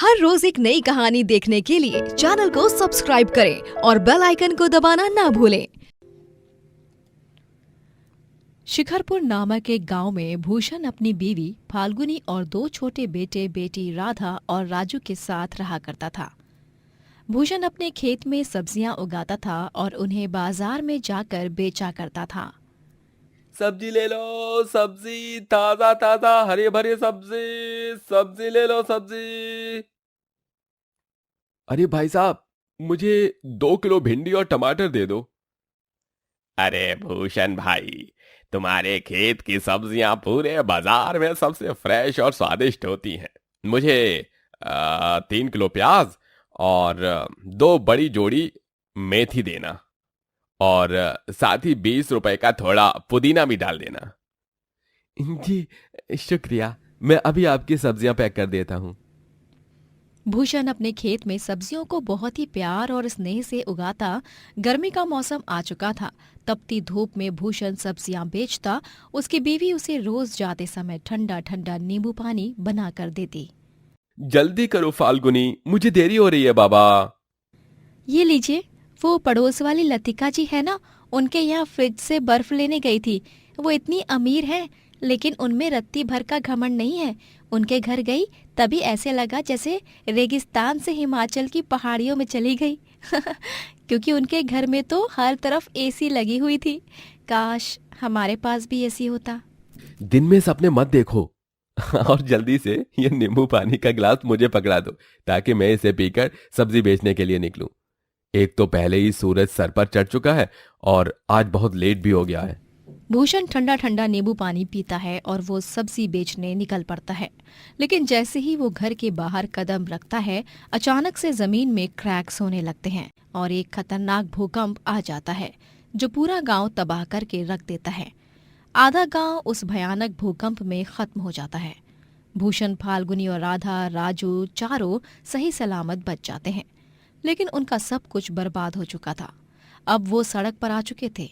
हर रोज एक नई कहानी देखने के लिए चैनल को सब्सक्राइब करें और बेल आइकन को दबाना ना भूलें। शिखरपुर नामक एक गांव में भूषण अपनी बीवी फाल्गुनी और दो छोटे बेटे बेटी राधा और राजू के साथ रहा करता था। भूषण अपने खेत में सब्जियां उगाता था और उन्हें बाजार में जाकर बेचा करता था। सब्जी ले लो, सब्जी ताजा ताजा हरे भरे सब्जी, सब्जी ले लो सब्जी। अरे भाई साहब, मुझे 2 किलो भिंडी और टमाटर दे दो। अरे भूषण भाई, तुम्हारे खेत की सब्जियां पूरे बाजार में सबसे फ्रेश और स्वादिष्ट होती हैं। मुझे 3 किलो प्याज और 2 बड़ी जोड़ी मेथी देना, और साथ ही 20 रुपए का थोड़ा पुदीना भी डाल देना। जी शुक्रिया, मैं अभी आपकी सब्जियां पैक कर देता हूँ। भूषण अपने खेत में सब्जियों को बहुत ही प्यार और स्नेह से उगाता। गर्मी का मौसम आ चुका था। तपती धूप में भूषण सब्जियां बेचता। उसकी बीवी उसे रोज जाते समय ठंडा ठंडा नींबू पानी बना कर देती। जल्दी करो फाल्गुनी, मुझे देरी हो रही है बाबा। ये लीजिए, वो पड़ोस वाली लतिका जी है ना, उनके यहाँ फ्रिज से बर्फ लेने गई थी। वो इतनी अमीर है, लेकिन उनमें रत्ती भर का घमंड नहीं है। उनके घर गई तभी ऐसे लगा जैसे रेगिस्तान से हिमाचल की पहाड़ियों में चली गई। क्योंकि उनके घर में तो हर तरफ एसी लगी हुई थी। काश हमारे पास भी एसी होता। दिन में सपने मत देखो। और जल्दी से ये नींबू पानी का गिलास मुझे पकड़ा दो, ताकि मैं इसे पीकर सब्जी बेचने के लिए निकलूं। एक तो पहले ही सूरज सर पर चढ़ चुका है और आज बहुत लेट भी हो गया है। भूषण ठंडा ठंडा नींबू पानी पीता है और वो सब्जी बेचने निकल पड़ता है। लेकिन जैसे ही वो घर के बाहर कदम रखता है, अचानक से जमीन में क्रैक्स होने लगते हैं और एक खतरनाक भूकंप आ जाता है जो पूरा गांव तबाह करके रख देता है। आधा गांव उस भयानक भूकंप में खत्म हो जाता है। भूषण, फाल्गुनी और राधा, राजू चारों सही सलामत बच जाते हैं। लेकिन उनका सब कुछ बर्बाद हो चुका था। अब वो सड़क पर आ चुके थे।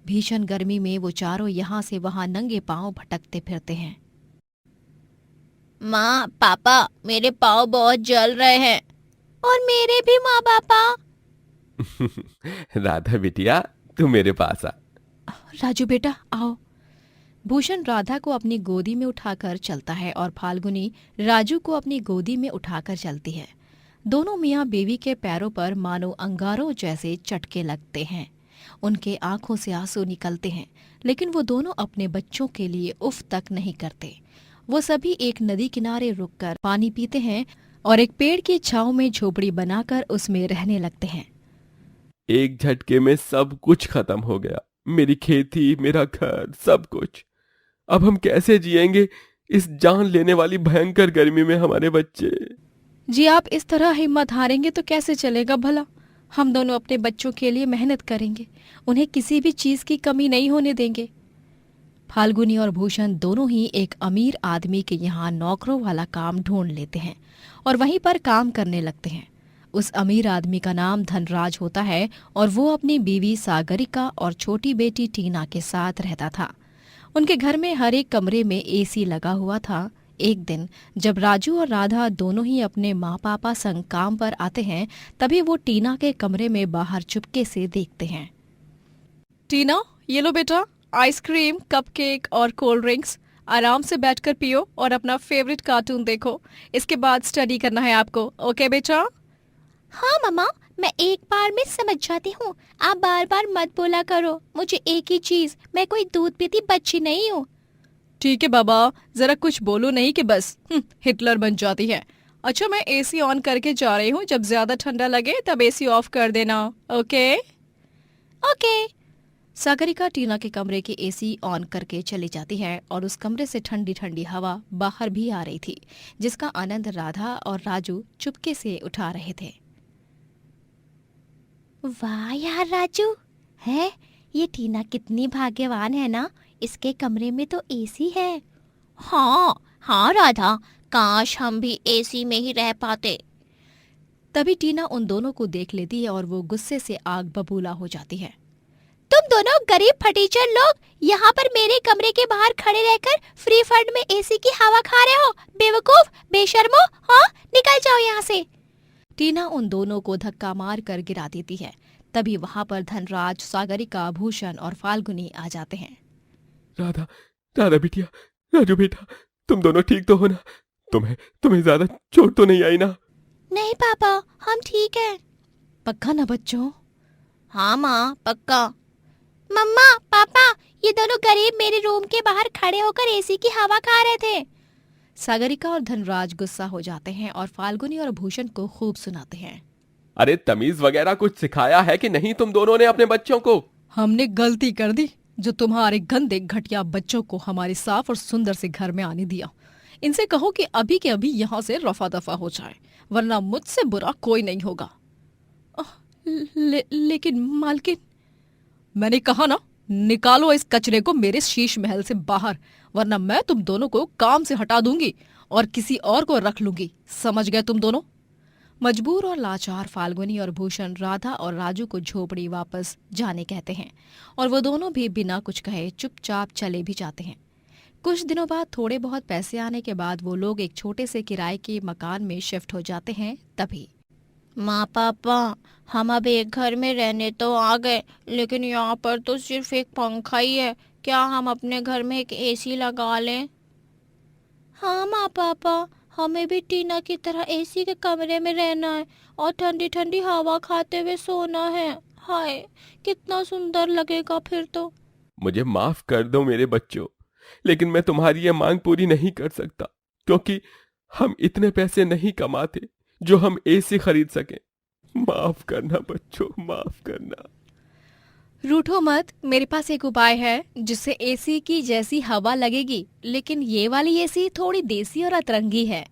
भीषण गर्मी में वो चारों यहाँ से वहां नंगे पांव भटकते फिरते हैं। माँ, पापा, मेरे पाँव बहुत जल रहे हैं। और मेरे भी माँ पापा। राधा बिटिया, तू मेरे पास आ। राजू बेटा आओ। भूषण राधा को अपनी गोदी में उठाकर चलता है और फाल्गुनी राजू को अपनी गोदी में उठाकर चलती है। दोनों मियाँ बीवी के पैरों पर मानो अंगारों जैसे चटके लगते हैं। उनके आंखों से आंसू निकलते हैं, लेकिन वो दोनों अपने बच्चों के लिए उफ तक नहीं करते। वो सभी एक नदी किनारे रुककर पानी पीते हैं और एक पेड़ की छांव में झोपड़ी बनाकर उसमें रहने लगते हैं। एक झटके में सब कुछ खत्म हो गया। मेरी खेती, मेरा घर, सब कुछ। अब हम कैसे जिएंगे इस जान लेने वाली भयंकर गर्मी में? हमारे बच्चे। जी, आप इस तरह हिम्मत हारेंगे तो कैसे चलेगा भला। हम दोनों अपने बच्चों के लिए मेहनत करेंगे, उन्हें किसी भी चीज की कमी नहीं होने देंगे। फाल्गुनी और भूषण दोनों ही एक अमीर आदमी के यहाँ नौकरों वाला काम ढूंढ लेते हैं और वहीं पर काम करने लगते हैं। उस अमीर आदमी का नाम धनराज होता है और वो अपनी बीवी सागरिका और छोटी बेटी टीना के साथ रहता था। उनके घर में हर एक कमरे में एसी लगा हुआ था। एक दिन जब राजू और राधा दोनों ही अपने माँ पापा संग काम पर आते हैं, तभी वो टीना के कमरे में बाहर चुपके से देखते हैं। टीना, ये लो बेटा, आइसक्रीम, कपकेक और कोल्ड ड्रिंक्स। आराम से बैठकर पियो और अपना फेवरेट कार्टून देखो। इसके बाद स्टडी करना है आपको, ओके बेटा? हाँ मम्मा, मैं एक बार में समझ जाती हूँ। आप बार बार मत बोला करो। मुझे एक ही चीज, मैं कोई दूध पीती बच्ची नहीं हूँ। ठीक है बाबा, जरा कुछ बोलो नहीं कि बस हिटलर बन जाती है। अच्छा, मैं एसी ऑन करके जा रही हूँ। जब ज्यादा ठंडा लगे तब एसी ऑफ कर देना, ओके? ओके। सागरिका टीना के कमरे की एसी ऑन करके चली जाती है और उस कमरे से ठंडी ठंडी हवा बाहर भी आ रही थी, जिसका आनंद राधा और राजू चुपके से उठा रहे थे। वाह यार राजू, है ये टीना कितनी भाग्यवान है ना, इसके कमरे में तो एसी है। हाँ हाँ राधा, काश हम भी एसी में ही रह पाते। तभी टीना उन दोनों को देख लेती है और वो गुस्से से आग बबूला हो जाती है। तुम दोनों गरीब फटीचर लोग यहाँ पर मेरे कमरे के बाहर खड़े रहकर फ्री फंड में एसी की हवा खा रहे हो। बेवकूफ, बेशर्मो, हाँ, निकल जाओ यहाँ से। टीना उन दोनों को धक्का मार कर गिरा देती है। तभी वहां पर धनराज, सागरिका, भूषण और फाल्गुनी आ जाते हैं। राधा, राधा बिटिया, राजू बेटा, तुम दोनों ठीक तो हो ना? तुम्हें ज्यादा चोट तो नहीं आई ना? नहीं पापा, हम ठीक हैं। पक्का ना बच्चों? हाँ माँ, पक्का। मम्मा, पापा, ये दोनों गरीब मेरे रूम के बाहर खड़े होकर एसी की हवा खा रहे थे। सागरिका और धनराज गुस्सा हो जाते हैं और फाल्गुनी और भूषण को खूब सुनाते हैं। अरे तमीज वगैरह कुछ सिखाया है कि नहीं तुम दोनों ने अपने बच्चों को? हमने गलती कर दी जो तुम्हारे गंदे घटिया बच्चों को हमारे साफ और सुंदर से घर में आने दिया। इनसे कहो कि अभी के अभी यहाँ से रफा दफा हो जाए, वरना मुझसे बुरा कोई नहीं होगा। लेकिन मालकिन, मैंने कहा ना, निकालो इस कचरे को मेरे शीश महल से बाहर, वरना मैं तुम दोनों को काम से हटा दूंगी और किसी और को रख लूंगी। समझ गए तुम दोनों? मजबूर और लाचार फाल्गुनी और भूषण राधा और राजू को झोपड़ी वापस जाने कहते हैं और वो दोनों भी बिना कुछ कहे चुपचाप चले भी जाते हैं। कुछ दिनों बाद थोड़े बहुत पैसे आने के बाद वो लोग एक छोटे से किराए के मकान में शिफ्ट हो जाते हैं। तभी माँ पापा, हम अब एक घर में रहने तो आ गए, लेकिन यहाँ पर तो सिर्फ एक पंखा ही है। क्या हम अपने घर में एक एसी लगा लें? हाँ माँ पापा, हमें भी टीना की तरह एसी के कमरे में रहना है और ठंडी ठंडी हवा खाते हुए सोना है। हाय, कितना सुंदर लगेगा फिर तो। मुझे माफ कर दो मेरे बच्चों, लेकिन मैं तुम्हारी ये मांग पूरी नहीं कर सकता, क्योंकि हम इतने पैसे नहीं कमाते जो हम एसी खरीद सकें। माफ करना बच्चों, माफ करना। रूठो मत, मेरे पास एक उपाय है जिससे एसी की जैसी हवा लगेगी, लेकिन ये वाली एसी थोड़ी देसी और अतरंगी है।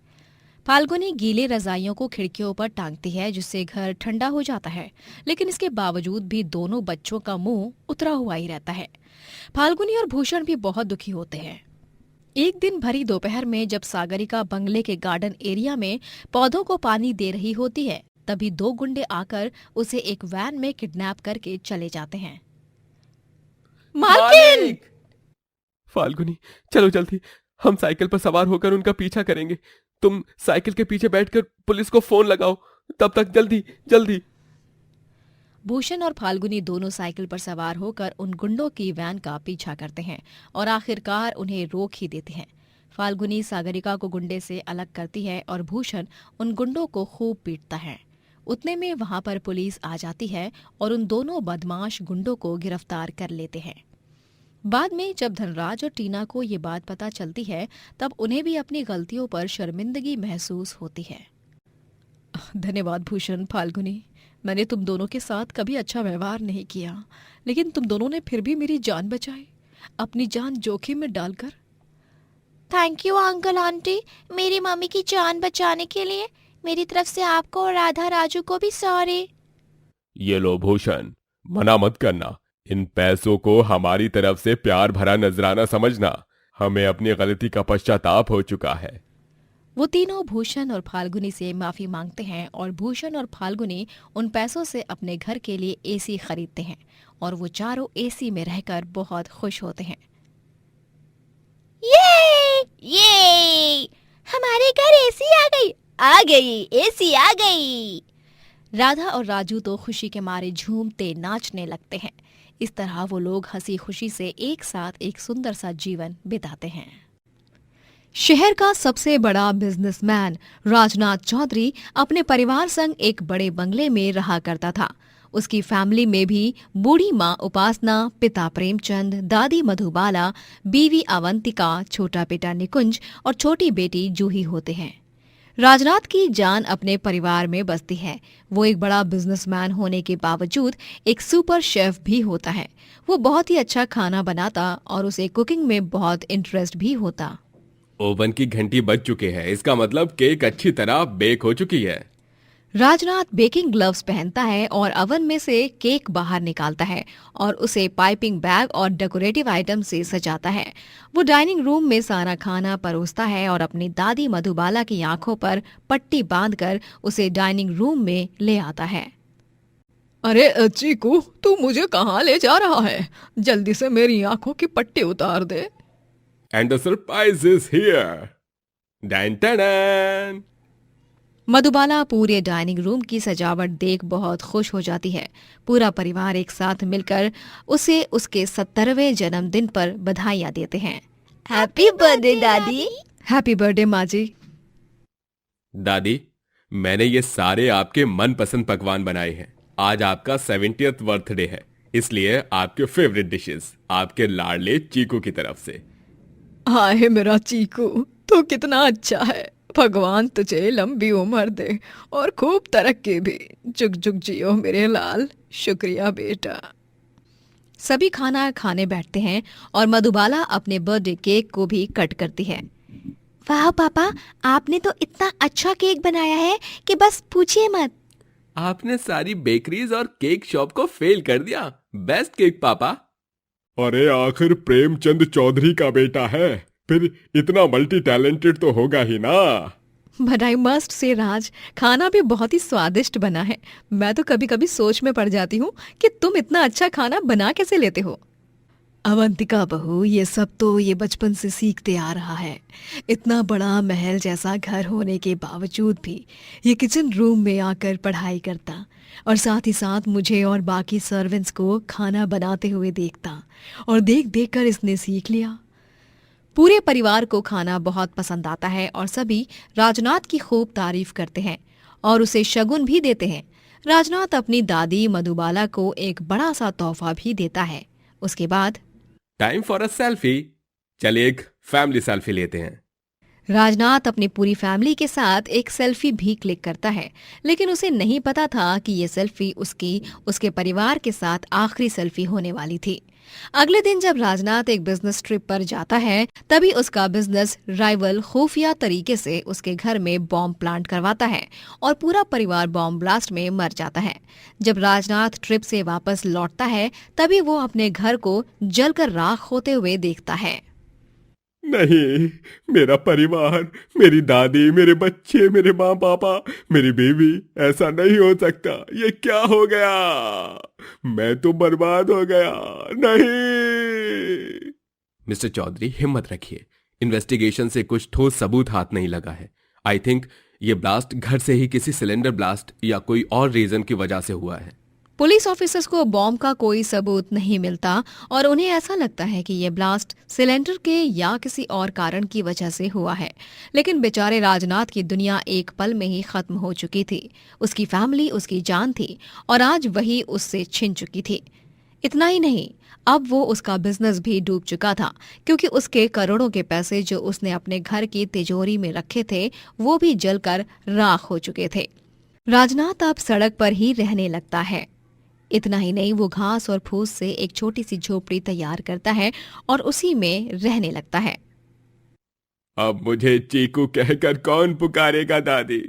फाल्गुनी गीले रजाइयों को खिड़कियों पर टांगती है जिससे घर ठंडा हो जाता है, लेकिन इसके बावजूद भी दोनों बच्चों का मुंह उतरा हुआ ही रहता है। फाल्गुनी और भूषण भी बहुत दुखी होते हैं। एक दिन भरी दोपहर में जब सागरिका बंगले के गार्डन एरिया में पौधों को पानी दे रही होती है, तभी दो गुंडे आकर उसे एक वैन में किडनैप करके चले जाते हैं। मालकिन! फाल्गुनी, चलो जल्दी, हम साइकिल पर सवार होकर उनका पीछा करेंगे। तुम साइकिल के पीछे बैठकर पुलिस को फोन लगाओ, तब तक जल्दी जल्दी। भूषण और फाल्गुनी दोनों साइकिल पर सवार होकर उन गुंडों की वैन का पीछा करते हैं और आखिरकार उन्हें रोक ही देते हैं। फाल्गुनी सागरिका को गुंडे से अलग करती है और भूषण उन गुंडों को खूब पीटता है। उतने में वहां पर पुलिस आ जाती है और उन दोनों बदमाश गुंडों को गिरफ्तार कर लेते हैं। बाद में जब धनराज और टीना को ये बात पता चलती है, तब उन्हें भी अपनी गलतियों पर शर्मिंदगी महसूस होती है। धन्यवाद भूषण, फाल्गुनी, मैंने तुम दोनों के साथ कभी अच्छा व्यवहार नहीं किया, लेकिन तुम दोनों ने फिर भी मेरी जान बचाई, अपनी जान जोखिम में डालकर। थैंक यू अंकल आंटी, मेरी मम्मी की जान बचाने के लिए। मेरी तरफ से आपको और राधा राजू को भी सॉरी। ये लो भूषण, मना मत करना, इन पैसों को हमारी तरफ से प्यार भरा नजराना समझना। हमें अपनी गलती का पश्चाताप हो चुका है। वो तीनों भूषण और फाल्गुनी से माफी मांगते हैं और भूषण और फाल्गुनी उन पैसों से अपने घर के लिए एसी खरीदते हैं और वो चारों एसी में रहकर बहुत खुश होते हैं। ये हमारे घर एसी आ गई, एसी आ गई। राधा और राजू तो खुशी के मारे झूमते नाचने लगते हैं। इस तरह वो लोग हंसी खुशी से एक साथ एक सुंदर सा जीवन बिताते हैं। शहर का सबसे बड़ा बिजनेसमैन राजनाथ चौधरी अपने परिवार संग एक बड़े बंगले में रहा करता था। उसकी फैमिली में भी बूढ़ी माँ उपासना, पिता प्रेमचंद, दादी मधुबाला, बीवी अवंतिका, छोटा बेटा निकुंज और छोटी बेटी जूही होते हैं। राजनाथ की जान अपने परिवार में बसती है। वो एक बड़ा बिजनेसमैन होने के बावजूद एक सुपर शेफ भी होता है। वो बहुत ही अच्छा खाना बनाता और उसे कुकिंग में बहुत इंटरेस्ट भी होता। ओवन की घंटी बज चुके हैं, इसका मतलब केक अच्छी तरह बेक हो चुकी है। राजनाथ बेकिंग ग्लव्स पहनता है और अवन में से केक बाहर निकालता है और उसे पाइपिंग बैग और डेकोरेटिव आइटम से सजाता है। वो डाइनिंग रूम में सारा खाना परोसता है और अपनी दादी मधुबाला की आंखों पर पट्टी बांधकर उसे डाइनिंग रूम में ले आता है। अरे चीकू, तू मुझे कहाँ ले जा रहा है? जल्दी से मेरी आंखों की पट्टी उतार दे। And the surprise is here. Done done done. Madhubala पूरे डाइनिंग रूम की सजावट देख बहुत खुश हो जाती है। पूरा परिवार एक साथ मिलकर उसे उसके 70वें जन्मदिन पर बधाइयां देते हैं। हैप्पी बर्थडे दादी। हैप्पी बर्थडे माँ जी। दादी, मैंने ये सारे आपके मनपसंद पकवान बनाए हैं। आज आपका 70th बर्थडे है, इसलिए आपके फेवरेट डिशेस आपके लाडले चीकू की तरफ से। हाय मेरा चीकू, तू कितना अच्छा है। भगवान तुझे लंबी उम्र दे और खूब तरक्की भी। जुग जुग जियो मेरे लाल। शुक्रिया बेटा। सभी खाना खाने बैठते हैं और मधुबाला अपने बर्थडे केक को भी कट करती है। वाह पापा, आपने तो इतना अच्छा केक बनाया है कि बस पूछिए मत। आपने सारी बेकरीज और केक शॉप को फेल कर दिया। बेस्ट केक पापा। अरे आखिर प्रेमचंद चौधरी का बेटा है, फिर इतना मल्टी टैलेंटेड तो होगा ही ना। बट आई मस्ट से राज, खाना भी बहुत ही स्वादिष्ट बना है। मैं तो कभी कभी सोच में पड़ जाती हूँ कि तुम इतना अच्छा खाना बना कैसे लेते हो। अवंतिका बहू, ये सब तो ये बचपन से सीखते आ रहा है। इतना बड़ा महल जैसा घर होने के बावजूद भी ये किचन रूम में आकर पढ़ाई करता और साथ ही साथ मुझे और बाकी सर्वेंट्स को खाना बनाते हुए देखता, और देख देख कर इसने सीख लिया। पूरे परिवार को खाना बहुत पसंद आता है और सभी राजनाथ की खूब तारीफ करते हैं और उसे शगुन भी देते हैं। राजनाथ अपनी दादी मधुबाला को एक बड़ा सा तोहफा भी देता है। उसके बाद टाइम फॉर अ सेल्फी। चलिए एक फैमिली सेल्फी लेते हैं। राजनाथ अपनी पूरी फैमिली के साथ एक सेल्फी भी क्लिक करता है, लेकिन उसे नहीं पता था कि ये सेल्फी उसके परिवार के साथ आखिरी सेल्फी होने वाली थी। अगले दिन जब राजनाथ एक बिजनेस ट्रिप पर जाता है, तभी उसका बिजनेस राइवल खुफिया तरीके से उसके घर में बॉम्ब प्लांट करवाता है और पूरा परिवार बॉम्ब ब्लास्ट में मर जाता है। जब राजनाथ ट्रिप से वापस लौटता है, तभी वो अपने घर को जलकर राख होते हुए देखता है। नहीं, मेरा परिवार, मेरी दादी, मेरे बच्चे, मेरे माँ पापा, मेरी बीवी, ऐसा नहीं हो सकता। ये क्या हो गया? मैं तो बर्बाद हो गया। नहीं। मिस्टर चौधरी, हिम्मत रखिए। इन्वेस्टिगेशन से कुछ ठोस सबूत हाथ नहीं लगा है। आई थिंक ये ब्लास्ट घर से ही किसी सिलेंडर ब्लास्ट या कोई और रीजन की वजह से हुआ है। पुलिस ऑफिसर्स को बॉम्ब का कोई सबूत नहीं मिलता और उन्हें ऐसा लगता है कि ये ब्लास्ट सिलेंडर के या किसी और कारण की वजह से हुआ है। लेकिन बेचारे राजनाथ की दुनिया एक पल में ही खत्म हो चुकी थी। उसकी फैमिली उसकी जान थी और आज वही उससे छिन चुकी थी। इतना ही नहीं, अब वो उसका बिजनेस भी डूब चुका था, क्योंकि उसके करोड़ों के पैसे जो उसने अपने घर की तिजोरी में रखे थे वो भी जलकर राख हो चुके थे। राजनाथ अब सड़क पर ही रहने लगता है। इतना ही नहीं, वो घास और फूस से एक छोटी सी झोपड़ी तैयार करता है और उसी में रहने लगता है। अब मुझे चीकू कहकर कौन पुकारेगा दादी?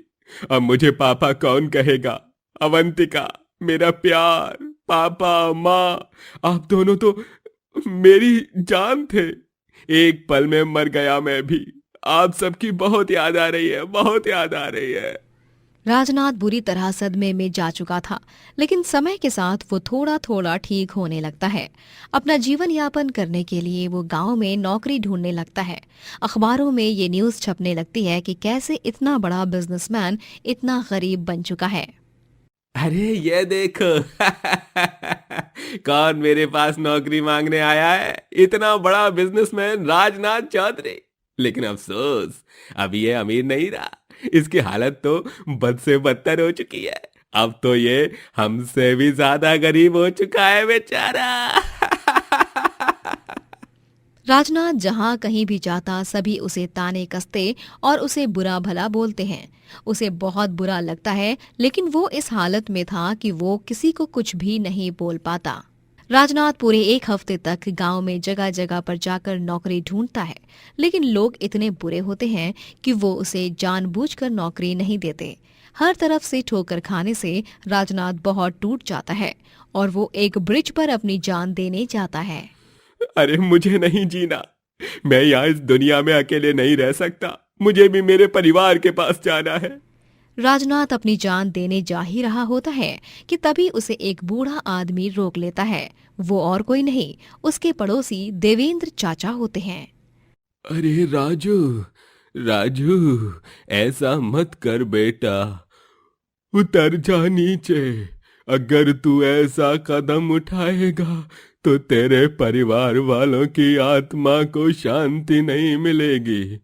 अब मुझे पापा कौन कहेगा? अवंतिका, मेरा प्यार, पापा, माँ, आप दोनों तो मेरी जान थे। एक पल में मर गया मैं भी। आप सबकी बहुत याद आ रही है, बहुत याद आ रही है। राजनाथ बुरी तरह सदमे में जा चुका था, लेकिन समय के साथ वो थोड़ा थोड़ा ठीक होने लगता है। अपना जीवन यापन करने के लिए वो गांव में नौकरी ढूंढने लगता है। अखबारों में ये न्यूज़ छपने लगती है कि कैसे इतना बड़ा बिजनेसमैन इतना गरीब बन चुका है। अरे ये देखो कौन मेरे पास नौकरी मांगने आया है? इतना बड़ा बिजनेसमैन राजनाथ चौधरी। लेकिन अफसोस, अभी ये अमीर नहीं रहा। इसकी हालत तो बद से बदतर हो चुकी है। अब तो ये हमसे भी ज्यादा गरीब हो चुका है बेचारा। राजनाथ जहां कहीं भी जाता सभी उसे ताने कसते और उसे बुरा भला बोलते हैं। उसे बहुत बुरा लगता है, लेकिन वो इस हालत में था कि वो किसी को कुछ भी नहीं बोल पाता। राजनाथ पूरे एक हफ्ते तक गांव में जगह जगह पर जाकर नौकरी ढूंढता है, लेकिन लोग इतने बुरे होते हैं कि वो उसे जानबूझकर नौकरी नहीं देते। हर तरफ से ठोकर खाने से राजनाथ बहुत टूट जाता है और वो एक ब्रिज पर अपनी जान देने जाता है। अरे मुझे नहीं जीना। मैं यहाँ इस दुनिया में अकेले नहीं रह सकता। मुझे भी मेरे परिवार के पास जाना है। राजनाथ अपनी जान देने जा ही रहा होता है कि तभी उसे एक बूढ़ा आदमी रोक लेता है। वो और कोई नहीं, उसके पड़ोसी देवेंद्र चाचा होते हैं। अरे राजू, राजू, ऐसा मत कर बेटा, उतर जा नीचे। अगर तू ऐसा कदम उठाएगा तो तेरे परिवार वालों की आत्मा को शांति नहीं मिलेगी।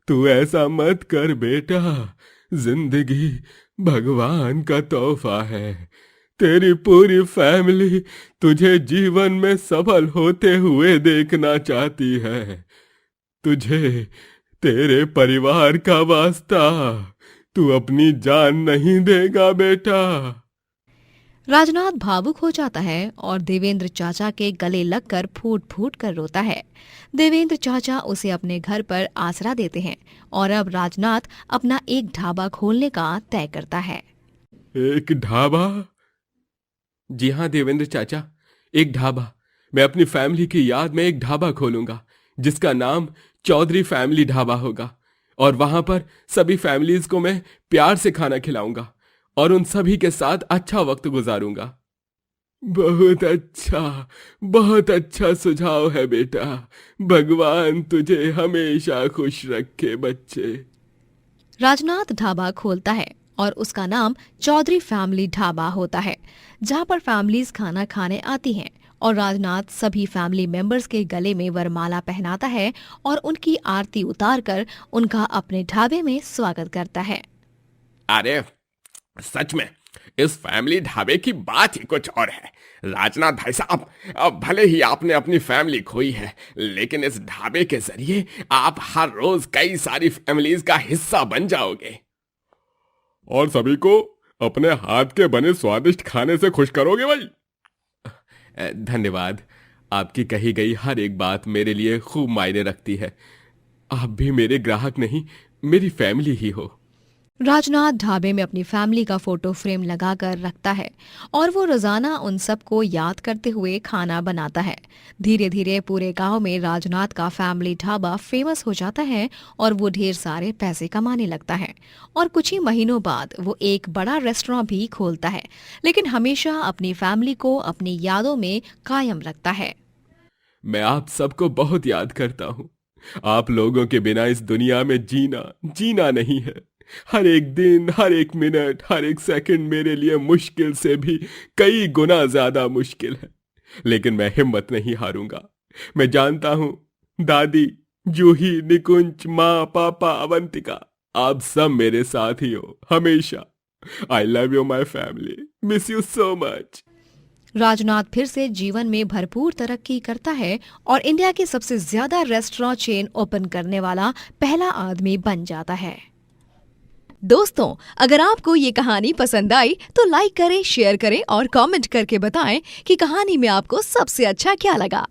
तू ऐसा मत कर बेटा, जिंदगी भगवान का तोहफा है। तेरी पूरी फैमिली तुझे जीवन में सफल होते हुए देखना चाहती है। तुझे तेरे परिवार का वास्ता, तू अपनी जान नहीं देगा बेटा। राजनाथ भावुक हो जाता है और देवेंद्र चाचा के गले लगकर फूट फूट कर रोता है। देवेंद्र चाचा उसे अपने घर पर आसरा देते हैं और अब राजनाथ अपना एक ढाबा खोलने का तय करता है। एक ढाबा? जी हाँ देवेंद्र चाचा, एक ढाबा। मैं अपनी फैमिली की याद में एक ढाबा खोलूंगा जिसका नाम चौधरी फैमिली ढाबा होगा, और वहां पर सभी फैमिलीज को मैं प्यार से खाना खिलाऊंगा और उन सभी के साथ अच्छा वक्त गुजारूंगा। बहुत अच्छा सुझाव है बेटा। भगवान तुझे हमेशा खुश रखे बच्चे। राजनाथ ढाबा खोलता है और उसका नाम चौधरी फैमिली ढाबा होता है, जहां पर फैमिलीज खाना खाने आती हैं और राजनाथ सभी फैमिली मेंबर्स के गले में वरमाला पहनाता है और उनकी आरती उतारकर उनका अपने ढाबे में स्वागत करता है। अरे सच में इस फैमिली ढाबे की बात ही कुछ और है। राजनाथ भाई साहब, अब भले ही आपने अपनी फैमिली खोई है, लेकिन इस ढाबे के जरिए आप हर रोज कई सारी फैमिलीज का हिस्सा बन जाओगे और सभी को अपने हाथ के बने स्वादिष्ट खाने से खुश करोगे भाई। धन्यवाद। आपकी कही गई हर एक बात मेरे लिए खूब मायने रखती है। आप भी मेरे ग्राहक नहीं, मेरी फैमिली ही हो। राजनाथ ढाबे में अपनी फैमिली का फोटो फ्रेम लगाकर रखता है और वो रोजाना उन सबको याद करते हुए खाना बनाता है। धीरे धीरे पूरे गांव में राजनाथ का फैमिली ढाबा फेमस हो जाता है और वो ढेर सारे पैसे कमाने लगता है। और कुछ ही महीनों बाद वो एक बड़ा रेस्टोरेंट भी खोलता है, लेकिन हमेशा अपनी फैमिली को अपनी यादों में कायम रखता है। मैं आप सबको बहुत याद करता हूँ। आप लोगों के बिना इस दुनिया में जीना नहीं है। हर एक दिन, हर एक मिनट, हर एक सेकंड मेरे लिए मुश्किल से भी कई गुना ज्यादा मुश्किल है, लेकिन मैं हिम्मत नहीं हारूंगा। मैं जानता हूं दादी, जूही, निकुंज, माँ, पापा, अवंतिका, आप सब मेरे साथ ही हो हमेशा। I love you my family, miss you so much. Rajnath फिर से जीवन में भरपूर तरक्की करता है और इंडिया के सबसे ज्यादा रेस्टोरेंट चेन ओपन करने वाला पहला आदमी बन जाता है। दोस्तों, अगर आपको ये कहानी पसंद आई तो लाइक करें, शेयर करें और कमेंट करके बताएं कि कहानी में आपको सबसे अच्छा क्या लगा।